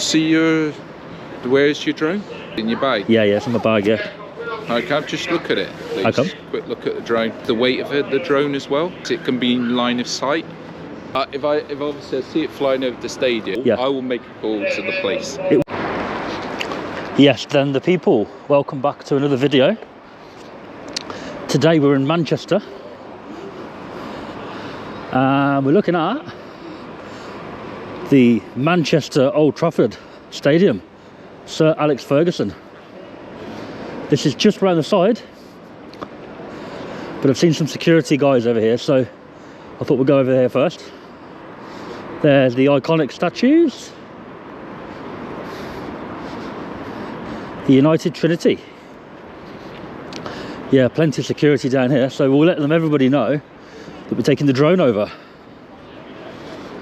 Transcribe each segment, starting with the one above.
see where's your drone? In your bag? Yeah, it's in my bag, yeah. Okay, just look at it, please. Okay. Quick look at the drone. The weight of the drone as well. So it can be in line of sight. If obviously I see it flying over the stadium, yeah, I will make a call to the police. Yes, then the people, welcome back to another video. Today we're in Manchester. We're looking at the Manchester Old Trafford Stadium, Sir Alex Ferguson. This is just around the side, but I've seen some security guys over here, so I thought we'd go over there first. There's the iconic statues, the United Trinity. Yeah, plenty of security down here, so we'll let everybody know that we're taking the drone over.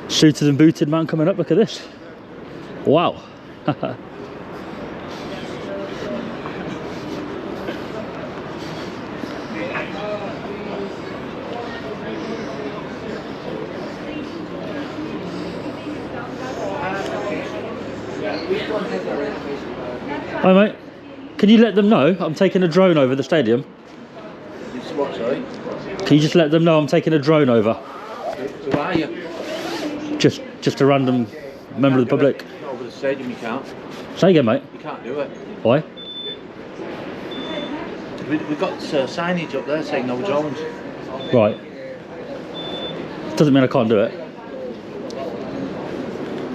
Suited and booted man coming up, look at this. Wow. Hi mate, can you let them know I'm taking a drone over the stadium? What, sorry? Can you just let them know I'm taking a drone over? Who are you? Just a random member of the public. Over the stadium you can't. Say again mate. You can't do it. Why? We've got signage up there saying no drones. Right. Doesn't mean I can't do it.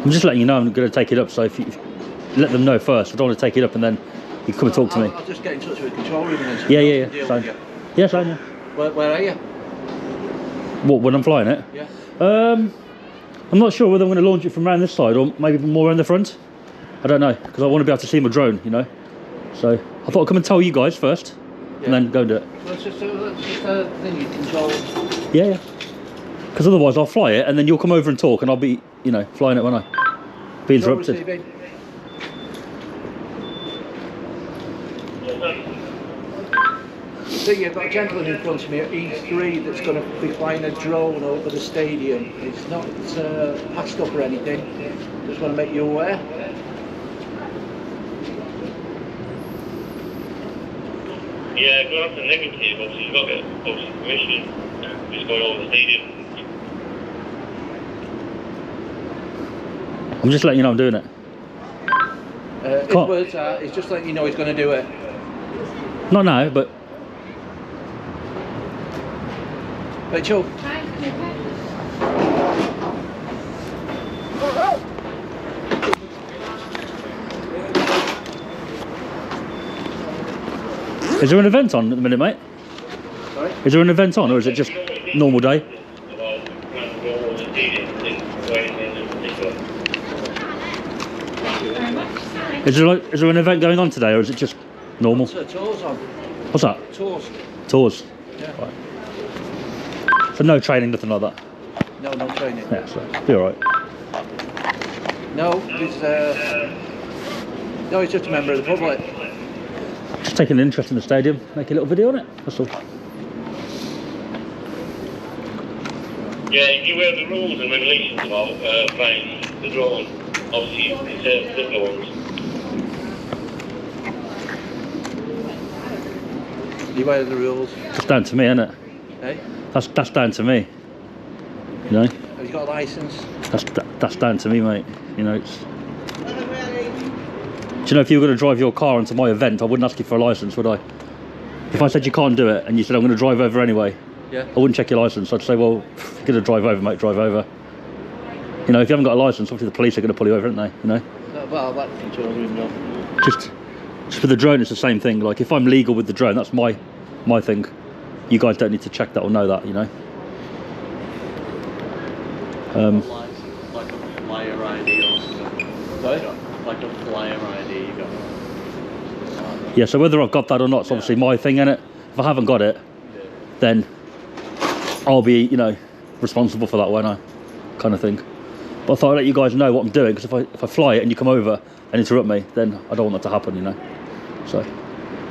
I'm just letting you know I'm going to take it up, so if you let them know first. I don't want to take it up and then you come and talk to me. I'll just get in touch with the control room and then Yeah. Fine. Yeah, fine, yeah. Where are you? What, when I'm flying it? Yeah. I'm not sure whether I'm going to launch it from around this side or maybe more around the front. I don't know, because I want to be able to see my drone, you know. So I thought I'd come and tell you guys first, and then go and do it. So it's just a thing you control. Yeah. Because otherwise I'll fly it and then you'll come over and talk and I'll be, you know, flying it when I be interrupted. So you've got a gentleman in front of me at E3 that's going to be flying a drone over the stadium. It's not passed up or anything. Just want to make you aware. Yeah, going up to negative, obviously you've got to get permission. It's going over the stadium. I'm just letting you know I'm doing it. His words are, he's just letting you know he's going to do it. Not now, but... Rachel. Is there an event on at the minute, mate? Sorry? Is there an event on, or is it just normal day? Is there an event going on today, or is it just normal? Tours on. What's that? Tours. Tours. Yeah. Right. So no training, nothing like that? No training. Yeah, so be alright. No, he's just a member of the public. Just taking an interest in the stadium, make a little video on it, that's all. Yeah, if you aware of the rules and regulations about flying the drone, obviously it's different ones. You aware of the rules? It's down to me, isn't it? Hey? That's down to me. You know? Have you got a licence? That's down to me, mate. You know, it's... Do you know, if you were going to drive your car into my event, I wouldn't ask you for a licence, would I? If I said you can't do it, and you said I'm going to drive over anyway, yeah, I wouldn't check your licence. I'd say, well, if you're going to drive over, mate, drive over. You know, if you haven't got a licence, obviously the police are going to pull you over, aren't they? You know? Well, that control room, no. Just for the drone, it's the same thing. Like, if I'm legal with the drone, that's my thing. You guys don't need to check that or know that, you know? Like a flyer ID or something. Sorry? Like a flyer ID you got. Yeah, so whether I've got that or not, it's obviously my thing, innit? If I haven't got it, then I'll be, you know, responsible for that, won't I? Kind of thing. But I thought I'd let you guys know what I'm doing, because if I fly it and you come over and interrupt me, then I don't want that to happen, you know? So,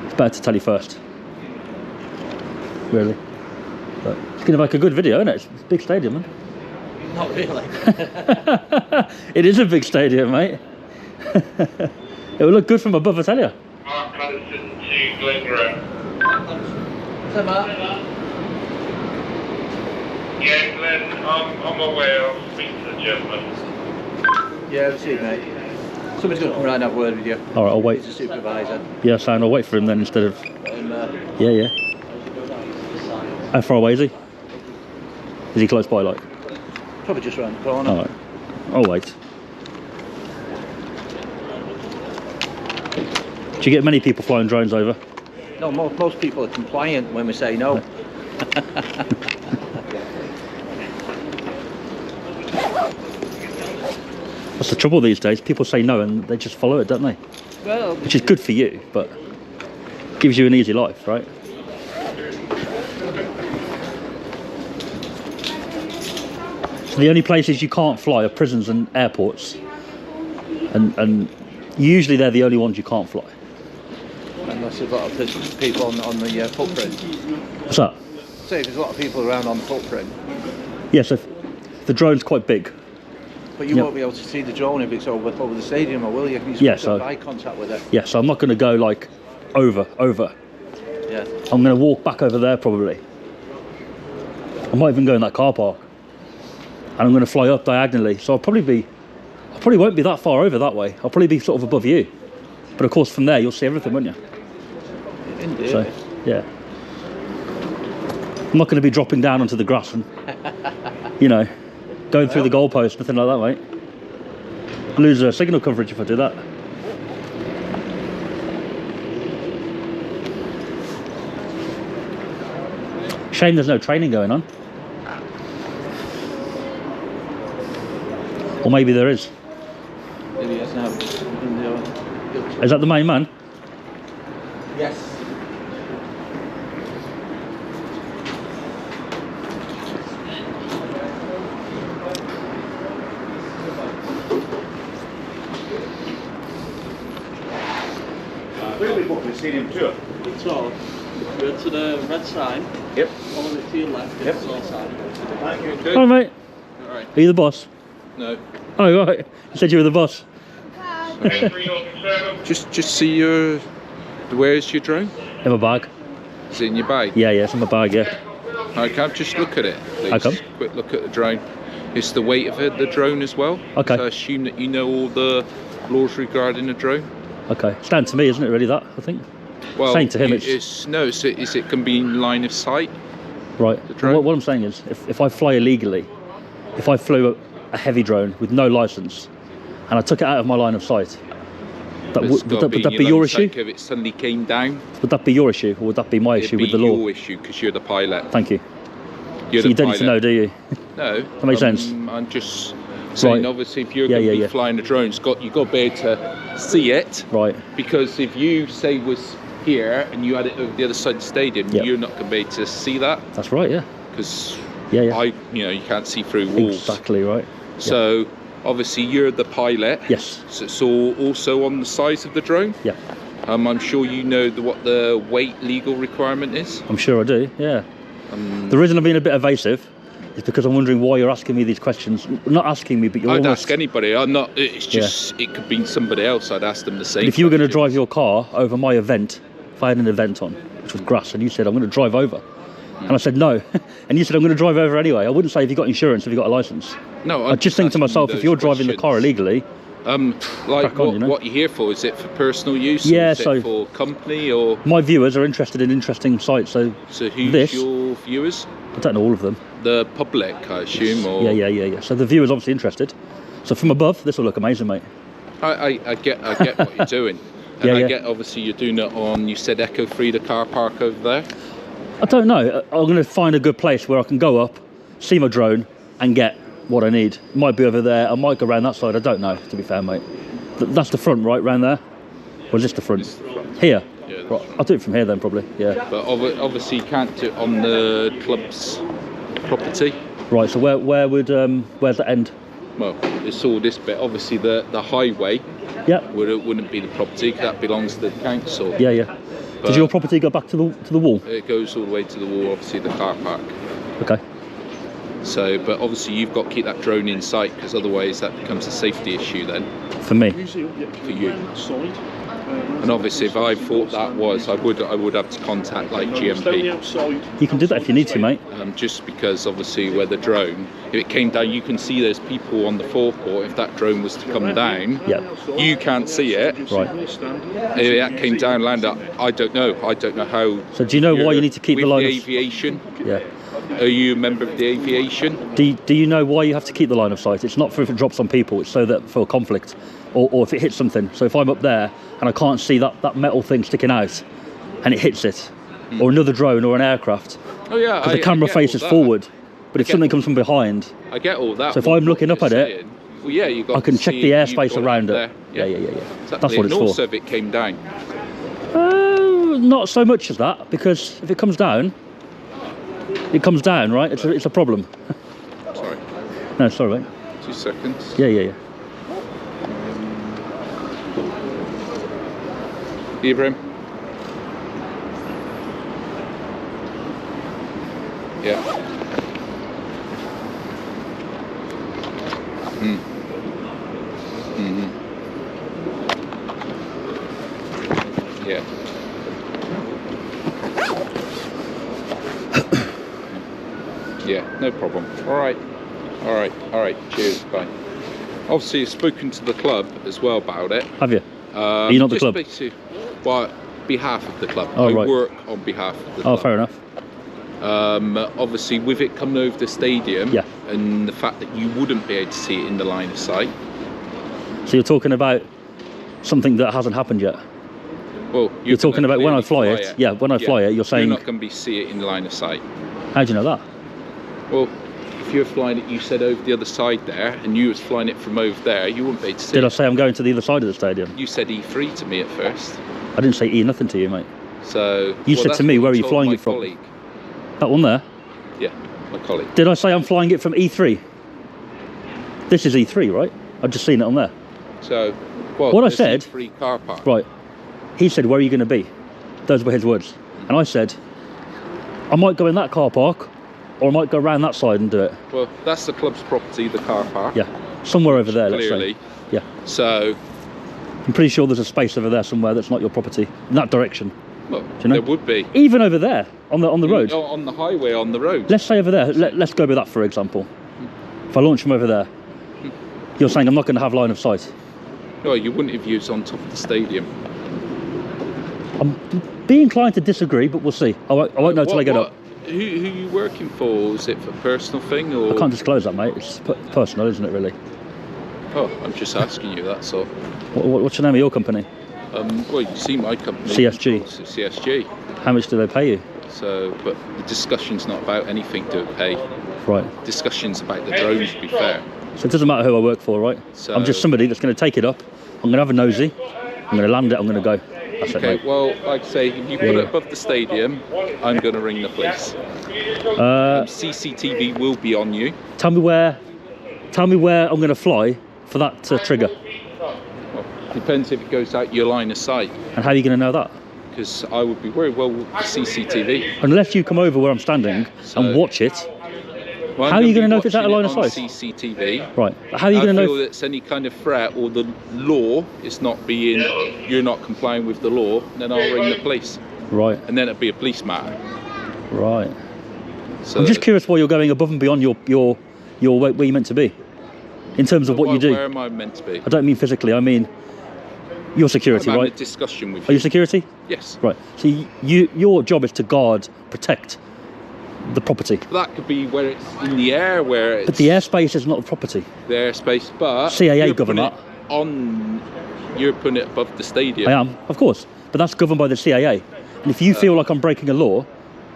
it's better to tell you first. Really. But it's going to make a good video, isn't it? It's a big stadium, man. Not really. It is a big stadium, mate. It would look good from above, I tell you. Mark Madison to Glenborough. So, Mark. Yeah, Glenn, I'm on my way. I'll speak to the gentleman. Yeah, that's it, mate. Somebody's going to come round and have a word with you. All right, I'll wait. He's a supervisor. Yeah, sound. I'll wait for him then instead of. Yeah, yeah. How far away is he? Is he close by, like? Probably just round the corner. All right. I'll wait. Do you get many people flying drones over? No, most people are compliant when we say no. That's the trouble these days. People say no and they just follow it, don't they? Well, Which is good for you, but gives you an easy life, right? So the only places you can't fly are prisons and airports, and usually they're the only ones you can't fly. unless there's a lot of people on the footprint. What's that? Say if there's a lot of people around on the footprint. Yeah, so if the drone's quite big. But you won't be able to see the drone if it's over the stadium, or will you? You're Yeah, supposed to so have eye contact with it. Yeah, so I'm not going to go like over. Yeah. I'm going to walk back over there probably. I might even go in that car park, and I'm going to fly up diagonally. So I probably won't be that far over that way. I'll probably be sort of above you, but of course from there you'll see everything, won't you? Indeed. So yeah, I'm not going to be dropping down onto the grass and going through the goalpost, nothing like that, mate. I lose signal coverage if I do that. Shame there's no training going on. Or maybe there is. Maybe it's now. Is that the main man? Yes. Where are we booking the stadium tour? So, go to the red sign. Yep. Follow it to your left. Yep. It's all sign. Thank you. Hi, mate. Alright. Are you the boss? No. Oh, right. You said you were the boss. Just see your. Where's your drone? In my bag. Is it in your bag? Yeah, it's in my bag, yeah. Okay, just look at it, please. How come? Quick look at the drone. It's the weight of the drone as well. Okay. So I assume that you know all the laws regarding the drone. Okay. It's down to me, isn't it, really, that, I think? Well, Saying to him it can be in line of sight. Right. The drone? What I'm saying is, if I fly illegally, if I flew a heavy drone with no licence, and I took it out of my line of sight, would that be your issue? If it suddenly came down, Would that be your issue, or would that be my issue with the law? It'd be your issue because you're the pilot. Thank you. You're So the you don't need to know, pilot. do you? No. That makes sense. I'm just saying, Right. obviously, if you're going to be flying a drone, you've got to be able to see it. Right. Because if you say was here and you had it over the other side of the stadium, Yep. you're not going to be able to see that That's right, yeah. because Yeah, yeah. you can't see through walls. Exactly right. So obviously you're the pilot. Yes. So it's all also on the size of the drone. Yeah. I'm sure you know what the weight legal requirement is. I'm sure I do, yeah. The reason I'm being a bit evasive is because I'm wondering why you're asking me these questions. Not asking me, but you're I'd almost... ask anybody. I'm not. It's just it could be somebody else. I'd ask them the same. But if you were going to drive questions. your car over my event, if I had an event on, which was grass, and you said, I'm going to drive over. And I said, no. And you said, I'm going to drive over anyway. I wouldn't say, have you got insurance, have you got a licence? No, I just think to asking myself, those if you're driving the car questions. illegally... Like on, you know? what you're here for? Is it for personal use? Yeah, or is so- it for company or? My viewers are interested in interesting sites, so Who's this... your viewers? I don't know all of them. The public, I assume. Or Yeah. So the viewer's obviously interested. So from above, this will look amazing, mate. I get what you're doing, and Yeah, I yeah. get obviously you're doing it on. You said Echo Free, the car park over there. I don't know. I'm going to find a good place where I can go up, see my drone, and get what I need. It might be over there. I might go around that side. I don't know, to be fair, mate. That's the front, right, round there? Or is this the front? This is the front. Here? Yeah, that's Right. right. I'll do it from here then, probably, yeah. But obviously you can't do it on the club's property. Right, so where's the end? Well, it's all this bit. Obviously the highway Yeah, wouldn't be the property. 'Cause that belongs to the council. yeah. But Does your property go back to the wall? It goes all the way to the wall. Obviously the car park. Okay. So, but obviously you've got to keep that drone in sight, because otherwise that becomes a safety issue then For me. for you. And obviously, if I thought that was, I would have to contact like GMP. You can do that if you need to, mate. Just because obviously where the drone, if it came down, you can see there's people on the forecourt. If that drone was to come down, Yeah. you can't see it. Right. If that came down, landed, I don't know how. So do you know why you need to keep the with line the of... aviation? Yeah. Are you a member of the aviation? Do you know why you have to keep the line of sight? It's not for if it drops on people, it's so that for conflict, or if it hits something. So if I'm up there and I can't see that metal thing sticking out and it hits it, or another drone or an aircraft, Oh yeah, because the camera faces forward, but if something comes from behind, I get all that. so if I'm looking up at it, well, yeah, you got I can to check see the if you've airspace got around there. it. Yeah. Exactly. That's what it's and also for. if it came down. Not so much as that, because if it comes down, it comes down, right? It's a problem. Sorry. No, sorry, mate. 2 seconds. Yeah. Ibrahim. Yeah. Yeah. Yeah, no problem. All right. Cheers. Bye. Obviously, you've spoken to the club as well about it. Have you? Are you not the just club? Basically, well, behalf of the club. Oh, I right. work on behalf of the Oh, club. fair enough. Obviously, with it coming over the stadium, Yeah. and the fact that you wouldn't be able to see it in the line of sight. So you're talking about something that hasn't happened yet? Well, You're talking about when I fly it. Yeah, when I fly it, you're saying... You're not going to see it in the line of sight. How do you know that? Well, if you're flying it, you said over the other side there, and you was flying it from over there, you wouldn't be able to see Did I it. say I'm going to the other side of the stadium? You said E3 to me at first. I didn't say E nothing to you, mate. So You said that's to me, what where are you told flying my it from? colleague. That one there? Yeah, my colleague. Did I say I'm flying it from E3? This is E3, right? I've just seen it on there. So, well, What I there's said- E3 car park. Right. He said, where are you going to be? Those were his words. And I said, I might go in that car park, or I might go around that side and do it. Well, that's the club's property, the car park. Yeah. Somewhere over there, let's Clearly. say. Yeah. So, I'm pretty sure there's a space over there somewhere that's not your property. In that direction. well, you know? there would be. Even over there, on the road. Oh, on the highway, on the road. Let's say over there, let's go with that for example. If I launch from over there, you're saying I'm not going to have line of sight. No, you wouldn't have used on top of the stadium. I'm be inclined to disagree, but we'll see. I won't know till I get up. Who are you working for? Is it for a personal thing or? I can't disclose that, mate. It's personal, isn't it, really? Oh, I'm just asking you, that's all. What's the name of your company? Well, you see my company. CSG. CSG. How much do they pay you? So, but the discussion's not about anything to pay. Right. Discussion's about the drones, to be fair. So it doesn't matter who I work for, right? So- I'm just somebody that's going to take it up. I'm going to have a nosy. I'm going to land it. I'm going to go. That's it, Okay, mate. well, like I say, if you put it above the stadium, I'm going to ring the police. CCTV will be on you. Tell me where I'm going to fly for that trigger. Well, depends if it goes out your line of sight, And how are you going to know that? because I would be very well with CCTV. Unless you come over where I'm standing So- and watch it. Well, How I'm are you gonna gonna be know if it's out of watching line of it on sight? CCTV. Right. How are you going to I know? feel it's any kind of threat or the law is not being, you're not complying with the law, then I'll ring the police, Right. and then it'll be a police matter. Right. So I'm just curious why you're going above and beyond your where you're meant to be, in terms of what you do. Where am I meant to be? I don't mean physically. I mean your security, I'm having right? a discussion with Are you you. security? Yes. Right. So your job is to guard, protect the property. That could be where it's in the air, where it's But the airspace is not the property. the airspace, but CAA you're govern putting that. it on. You're putting it above the stadium. I am, of course, but that's governed by the CAA. And if you feel like I'm breaking a law,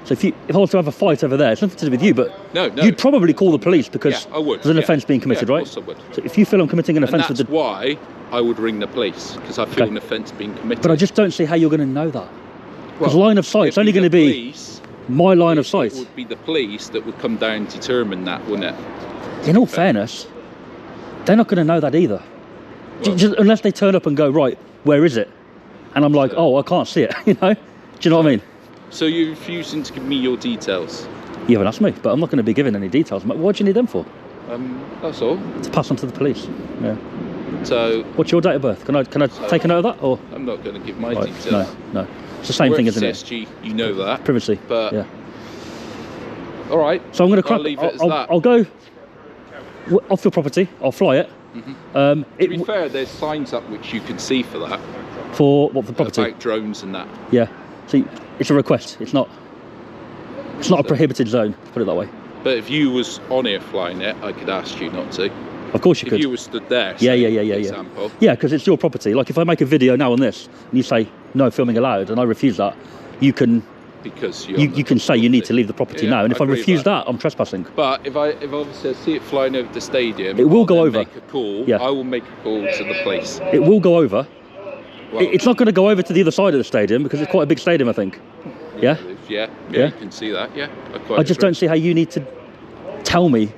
so if I was to have a fight over there, it's nothing to do with you, but No. you'd probably call the police because Yeah, I would, there's an yeah. offence being committed, Yeah, right? of course I would. So if you feel I'm committing an And offence that's with the... why I would ring the police, because I feel Okay. an offence being committed. But I just don't see how you're going to know that. Because Well, line of sight's it'd only going to the be police- my line of It sight. would be the police that would come down and determine that, wouldn't it? In all fairness, they're not going to know that either. Well- Just, unless they turn up and go, right, where is it? And I'm like, oh, I can't see it, you know? Do you know what I mean? So you're refusing to give me your details? You haven't asked me, but I'm not going to be giving any details. What do you need them for? That's all. To pass on to the police. Yeah. So What's your date of birth? Can I take a note of that? Or I'm not going to give my right, details. no. It's the same We're thing, at isn't it? CSG, you know that. Privacy. But yeah. All right. So I'm going to crack. I'll leave it as that. I'll go off your property. I'll fly it. To be fair, there's signs up which you can see for that. For what, for the property? About drones and that. Yeah. See, it's a request. It's not a prohibited zone. Put it that way. But if you was on here flying it, I could ask you not to. Of course you could. If you were stood there, Yeah. example. Yeah, because it's your property. Like if I make a video now on this and you say no filming allowed, and I refuse that, you can. Because you can say you need to leave the property now, and if I refuse that, I'm trespassing. But if obviously I see it flying over the stadium, it will go over. Make a call. Yeah. I will make a call to the police. It will go over. Well, It's not going to go over to the other side of the stadium because it's quite a big stadium, I think. Yeah. Yeah. You can see that. Yeah. I just don't see how you need to tell me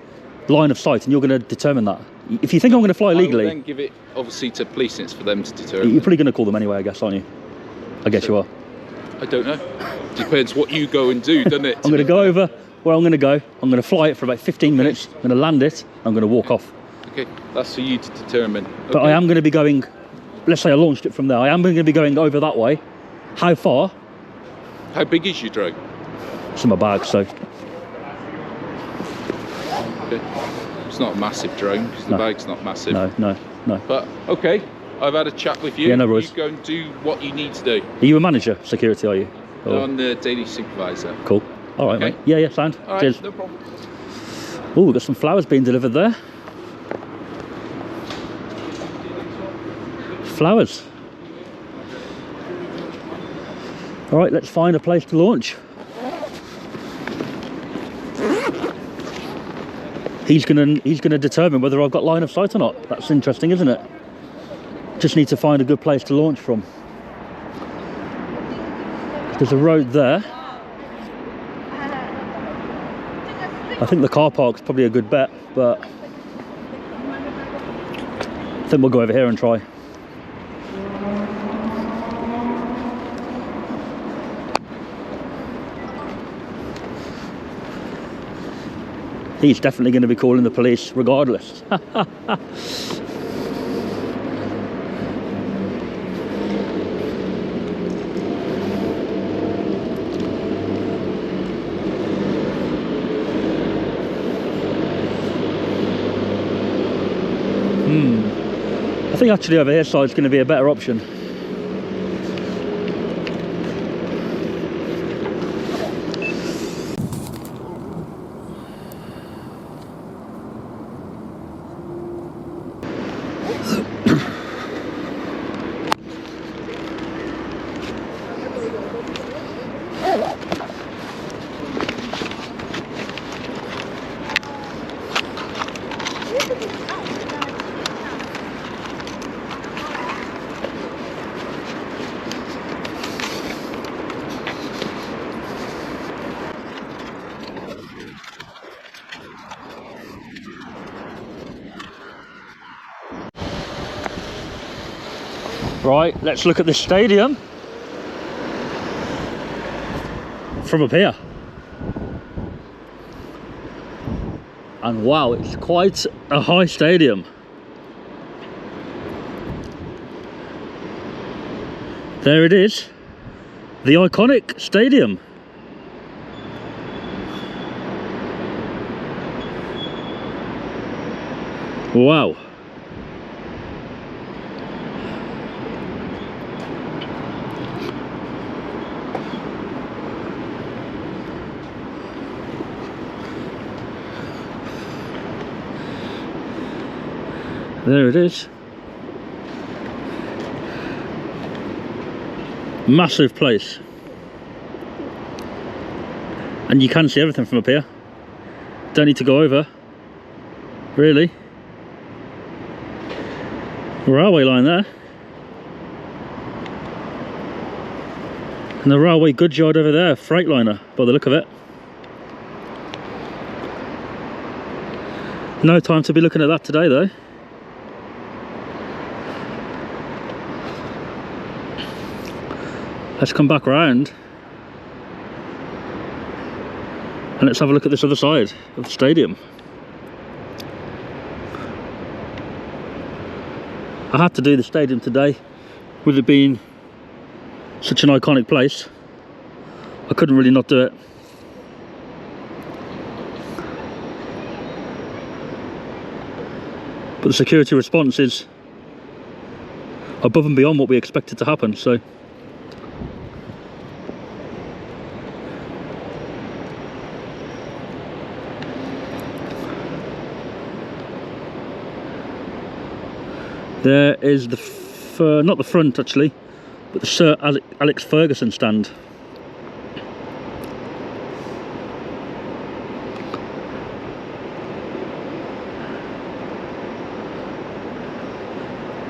line of sight, and you're going to determine that. If you think I'm going to fly legally, I will then give it obviously to police, and it's for them to determine. You're probably going to call them anyway, I guess, aren't you? I guess you are. I don't know. Depends what you go and do, doesn't it? I'm going to go over where I'm going to go. I'm going to fly it for about 15 minutes. I'm going to land it. I'm going to walk off. Okay, that's for you to determine. Okay. But I am going to be going. Let's say I launched it from there. I am going to be going over that way. How far? How big is your drone? It's in my bag, so. Okay. It's not a massive drone because the bag's not massive. No. But okay, I've had a chat with you. Yeah, no worries. You go and do what you need to do. Are you a manager, security? Are you? Or... I'm the daily supervisor. Cool. All right, Okay. mate. Yeah, sound. All right, Cheers. no problem. Oh, we've got some flowers being delivered there. Flowers. All right, let's find a place to launch. He's gonna determine whether I've got line of sight or not. That's interesting, isn't it? Just need to find a good place to launch from. There's a road there. I think the car park's probably a good bet, but I think we'll go over here and try. He's definitely going to be calling the police regardless. I think actually over here side is going to be a better option. Right, let's look at this stadium from up here. And wow, it's quite a high stadium. There it is, the iconic stadium. Wow. There it is. Massive place. And you can see everything from up here. Don't need to go over, really. Railway line there. And the railway goods yard over there, Freightliner, by the look of it. No time to be looking at that today though. Let's come back round And let's have a look at this other side of the stadium. I had to do the stadium today, with it being such an iconic place. I couldn't really not do it. But the security response is above and beyond what we expected to happen, so there is the not the front actually, but the Sir Alex Ferguson stand.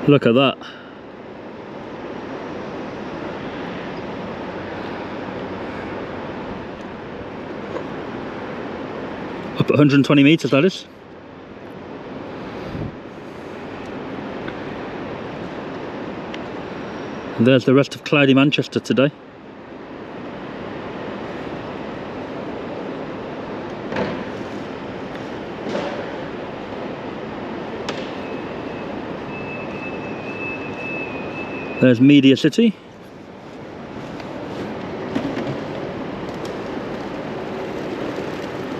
Look at that. Up at 120 metres, that is. And there's the rest of cloudy Manchester today. There's Media City.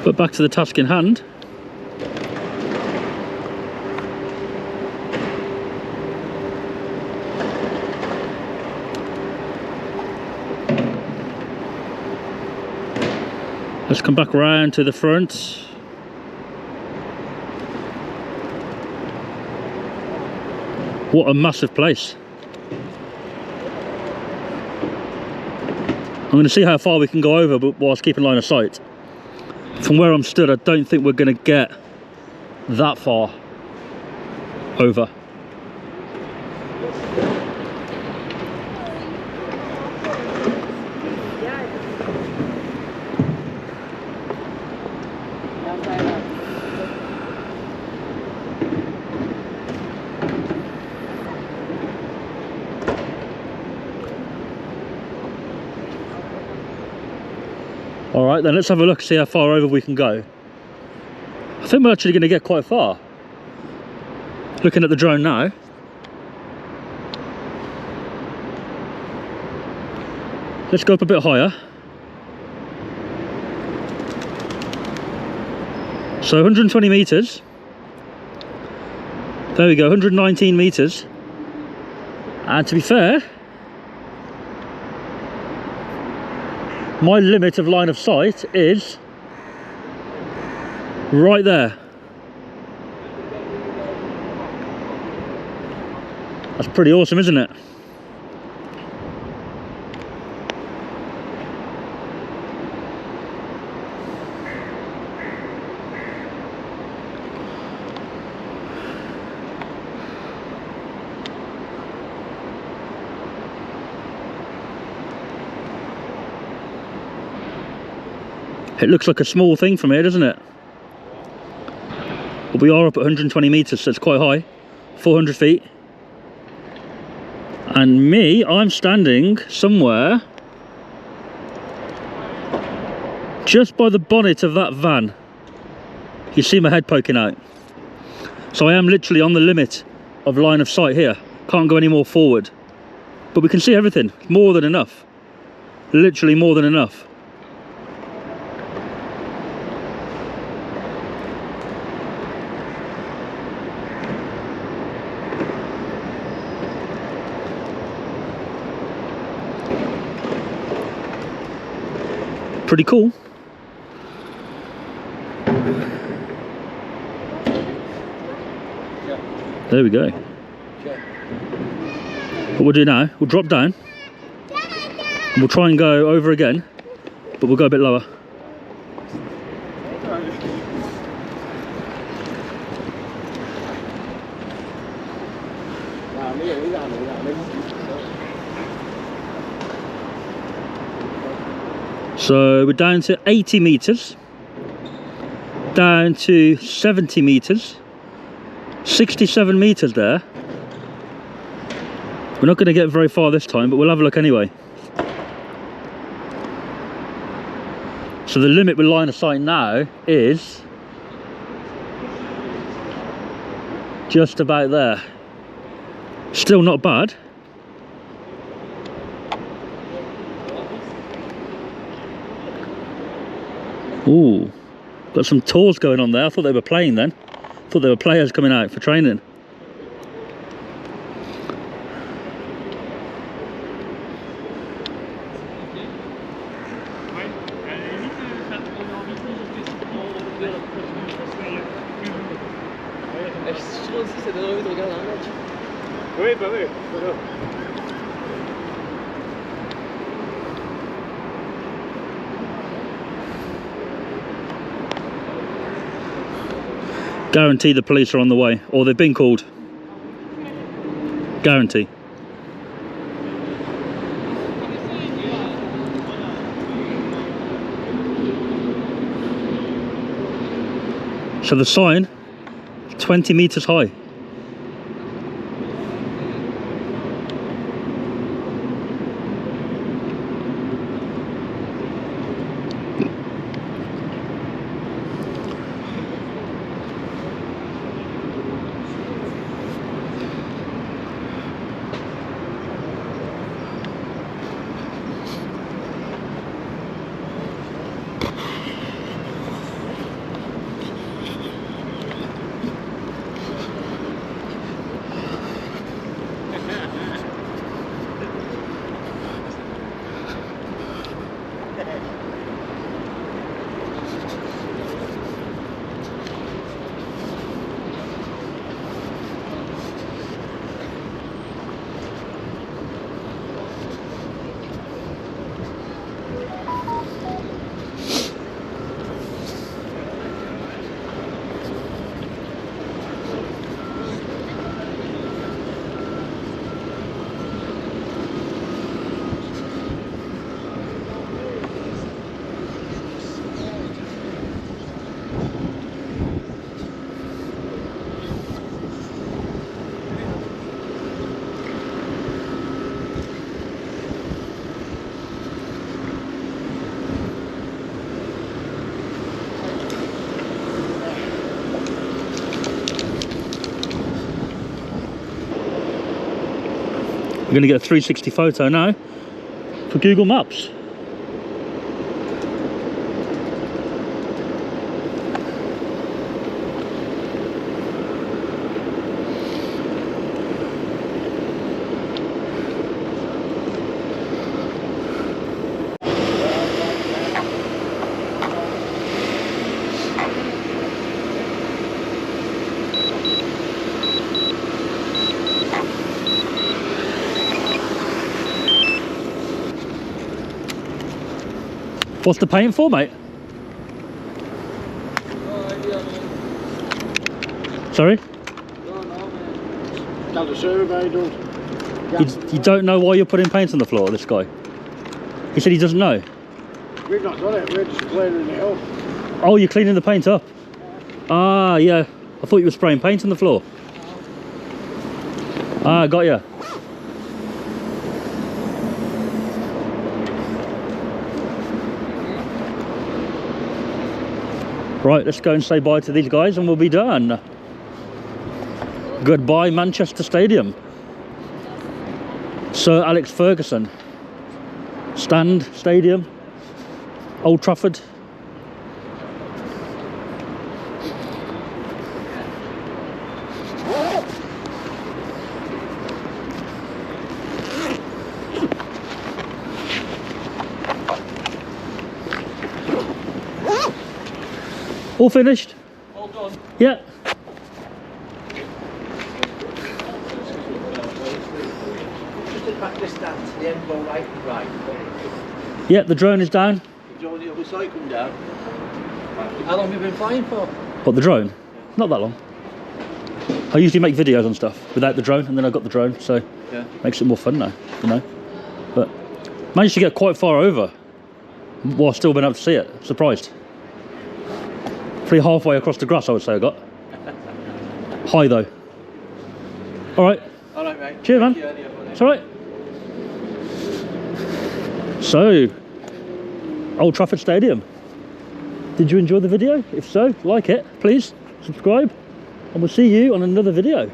But back to the task in hand. Let's come back round to the front. What a massive place. I'm going to see how far we can go over, but whilst keeping line of sight. From where I'm stood, I don't think we're going to get that far over. Alright then, let's have a look, see how far over we can go. I think we're actually going to get quite far. Looking at the drone now. Let's go up a bit higher. So 120 metres. There we go, 119 metres. And to be fair, my limit of line of sight is right there. That's pretty awesome, isn't it? It looks like a small thing from here, doesn't it? But we are up at 120 metres, so it's quite high. 400 feet. And me, I'm standing somewhere just by the bonnet of that van. You see my head poking out. So I am literally on the limit of line of sight here. Can't go any more forward. But we can see everything. More than enough. Literally more than enough. Pretty cool. There we go. What we'll do now, we'll drop down and we'll try and go over again, but we'll go a bit lower. So we're down to 80 metres, down to 70 metres, 67 metres there. We're not going to get very far this time, but we'll have a look anyway. So the limit with line of sight now is just about there. Still not bad. Ooh, got some tours going on there. I thought they were playing then. Thought they were players coming out for training. Oui, bah oui. Voilà. Guarantee the police are on the way, or they've been called. Guarantee. So the sign, 20 meters high. We're going to get a 360 photo now for Google Maps. What's the paint for, mate? Sorry? Got a survey done. You don't know why you're putting paint on the floor, this guy? He said he doesn't know. We've not done it, we're just clearing it up. Oh, you're cleaning the paint up? Ah, yeah. I thought you were spraying paint on the floor. Ah, got ya. Right, let's go and say bye to these guys and we'll be done. Goodbye, Manchester Stadium. Sir Alex Ferguson. Stand Stadium. Old Trafford. All finished? All done. Yeah. Just at back distance, the end go right and right. Yeah, the drone is down. The drone the other side come down. How long have you been flying for? What, the drone? Not that long. I usually make videos on stuff without the drone, and then I got the drone, so Yeah. makes it more fun now, you know. But managed to get quite far over while still being able to see it. Surprised. Pretty halfway across the grass, I would say I got. High though. All right. All right, mate. Cheers, man. Thank you, buddy. It's all right. So, Old Trafford Stadium. Did you enjoy the video? If so, like it, please, subscribe, and we'll see you on another video.